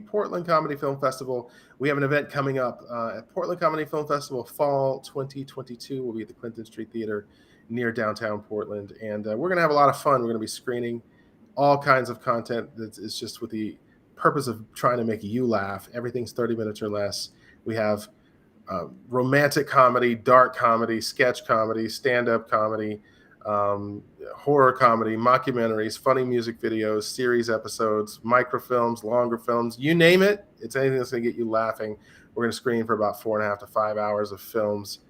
Portland Comedy Film Festival. We have an event coming up at Portland Comedy Film Festival Fall 2022. We'll be at the Clinton Street Theater near downtown Portland. And we're going to have a lot of fun. We're going to be screening all kinds of content that is just with the purpose of trying to make you laugh. Everything's 30 minutes or less. We have romantic comedy, dark comedy, sketch comedy, stand-up comedy, horror comedy, mockumentaries, funny music videos, series episodes, microfilms, longer films, you name it. It's anything that's going to get you laughing. We're going to screen for about 4.5 to 5 hours of films,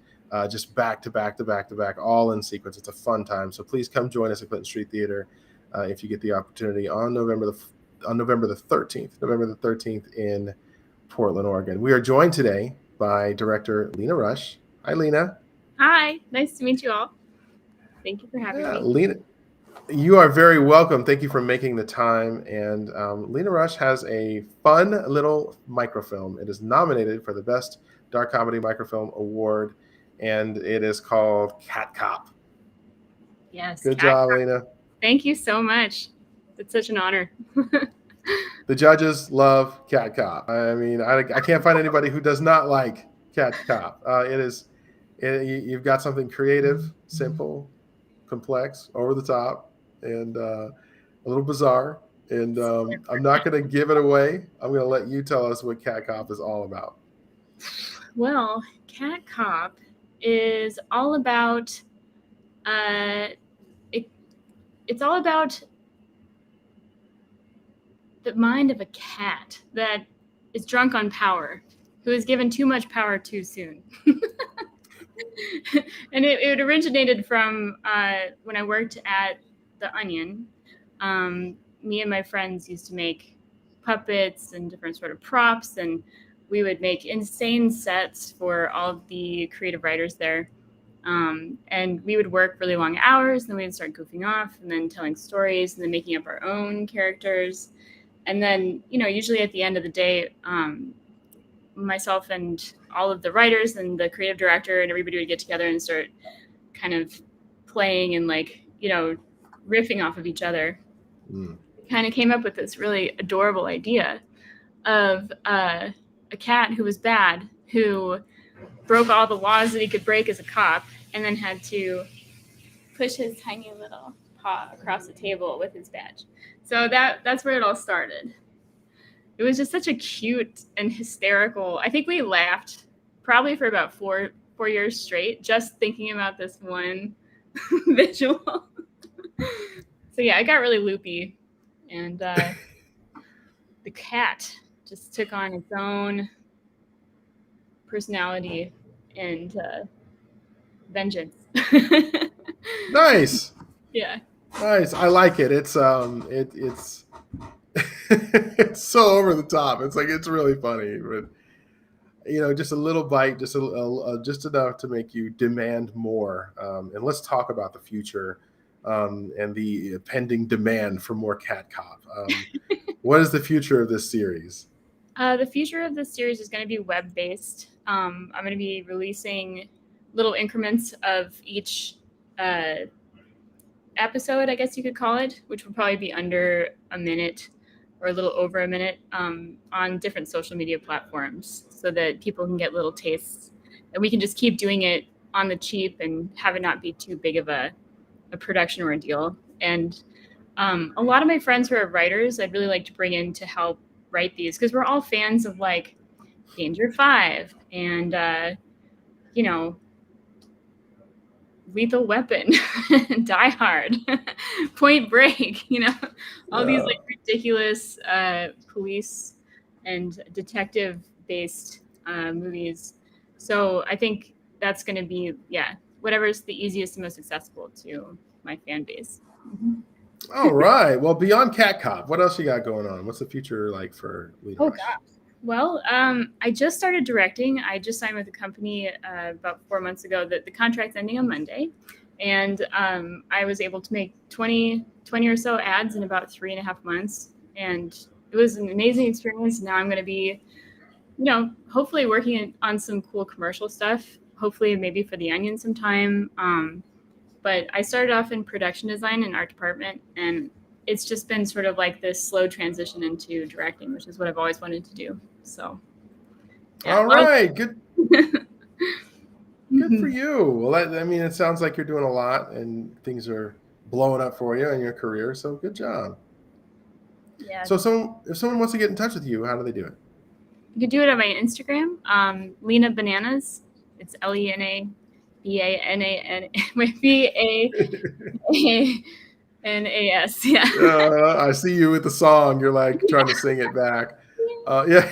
just back to back to back to back, all in sequence. It's a fun time. So please come join us at Clinton Street Theater if you get the opportunity on November the 13th in Portland, Oregon. We are joined today by director Lena Rush. Hi, Lena. Hi, nice to meet you all. Thank you for having me. Lena, you are very welcome. Thank you for making the time. And Lena Rush has a fun little microfilm. It is nominated for the Best Dark Comedy Microfilm Award, and it is called Cat Cop. Yes. Good job, Lena. Thank you so much. It's such an honor. The judges love Cat Cop. I mean, I can't find anybody who does not like Cat Cop. You've got something creative, simple, complex, over the top, and a little bizarre. And I'm not going to give it away. I'm going to let you tell us what Cat Cop is all about. Well, Cat Cop is all about it's all about the mind of a cat that is drunk on power, who is given too much power too soon. And it originated from when I worked at The Onion. Me and my friends used to make puppets and different sort of props, and we would make insane sets for all of the creative writers there. And we would work really long hours, and then we'd start goofing off and then telling stories and then making up our own characters. And then, usually at the end of the day, myself and all of the writers and the creative director and everybody would get together and start kind of playing and riffing off of each other. Kind of came up with this really adorable idea of a cat who was bad, who broke all the laws that he could break as a cop, and then had to push his tiny little paw across the table with his badge. So that's where it all started. It was just such a cute and hysterical. I think we laughed probably for about four years straight, just thinking about this one visual. So yeah, I got really loopy, and the cat just took on its own personality and vengeance. Nice. Yeah. Nice. I like it. It's it's so over the top. It's really funny, but just a little bite, just enough to make you demand more. And let's talk about the future and the pending demand for more Cat Cop. What is the future of this series? The future of this series is going to be web-based. I'm going to be releasing little increments of each episode, I guess you could call it, which will probably be under a minute or a little over a minute on different social media platforms, so that people can get little tastes, and we can just keep doing it on the cheap and have it not be too big of a production ordeal. And a lot of my friends who are writers, I'd really like to bring in to help write these, because we're all fans of Danger 5 and Lethal Weapon, Die Hard, Point Break, all these ridiculous police and detective-based movies. So I think that's going to be, whatever's the easiest and most accessible to my fan base. Mm-hmm. All right. Well, beyond Cat Cop, what else you got going on? What's the future like for Lena Rush? Gosh. Well, I just started directing. I just signed with a company about 4 months ago. The contract's ending on Monday. And I was able to make 20 or so ads in about 3.5 months. And it was an amazing experience. Now I'm going to be, hopefully working on some cool commercial stuff, hopefully maybe for The Onion sometime. But I started off in production design and art department. And it's just been sort of like this slow transition into directing, which is what I've always wanted to do. So, yeah. All right, good. Good for Mhm. you. Well, I mean, it sounds like you're doing a lot, and things are blowing up for you in your career. So good job. Yeah. So, if someone wants to get in touch with you, how do they do it? You can do it on my Instagram, Lena Bananas. It's LENA wait, BANANAS. Yeah. I see you with the song. You're like trying to sing it back. Yeah.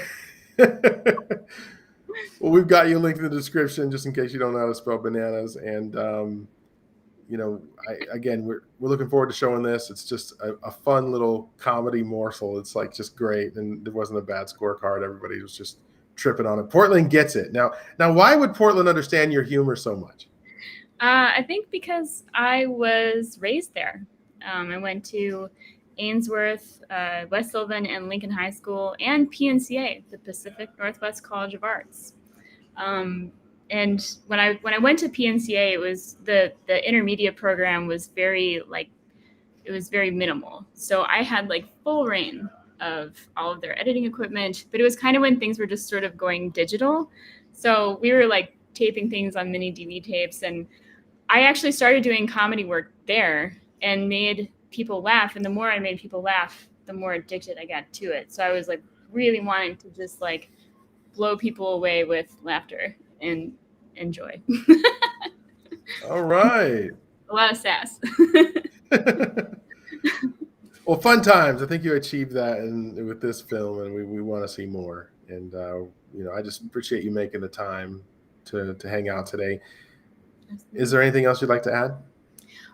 Well, we've got you linked in the description just in case you don't know how to spell bananas. And again, we're looking forward to showing this. It's just a fun little comedy morsel. It's like just great, and there wasn't a bad scorecard. Everybody was just tripping on it. Portland gets it now. Why would Portland understand your humor so much? I think because I was raised there. I went to Ainsworth, West Sylvan, and Lincoln High School, and PNCA, the Pacific Northwest College of Arts. Um, and when I went to PNCA, it was the intermediate program was very it was very minimal. So I had like full reign of all of their editing equipment, but it was kind of when things were just sort of going digital. So we were like taping things on mini DV tapes, and I actually started doing comedy work there and made people laugh. And the more I made people laugh, the more addicted I got to it. So I was like really wanting to just like blow people away with laughter and joy. All right. A lot of sass. Well, fun times. I think you achieved that with this film, and we want to see more. And I just appreciate you making the time to hang out today. Is there anything else you'd like to add?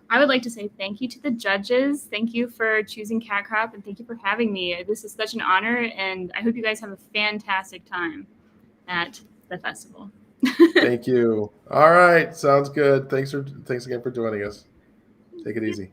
I would like to say thank you to the judges. Thank you for choosing Cat Crop, and thank you for having me. This is such an honor, and I hope you guys have a fantastic time at the festival. Thank you. All right, sounds good. Thanks again for joining us. Take it easy.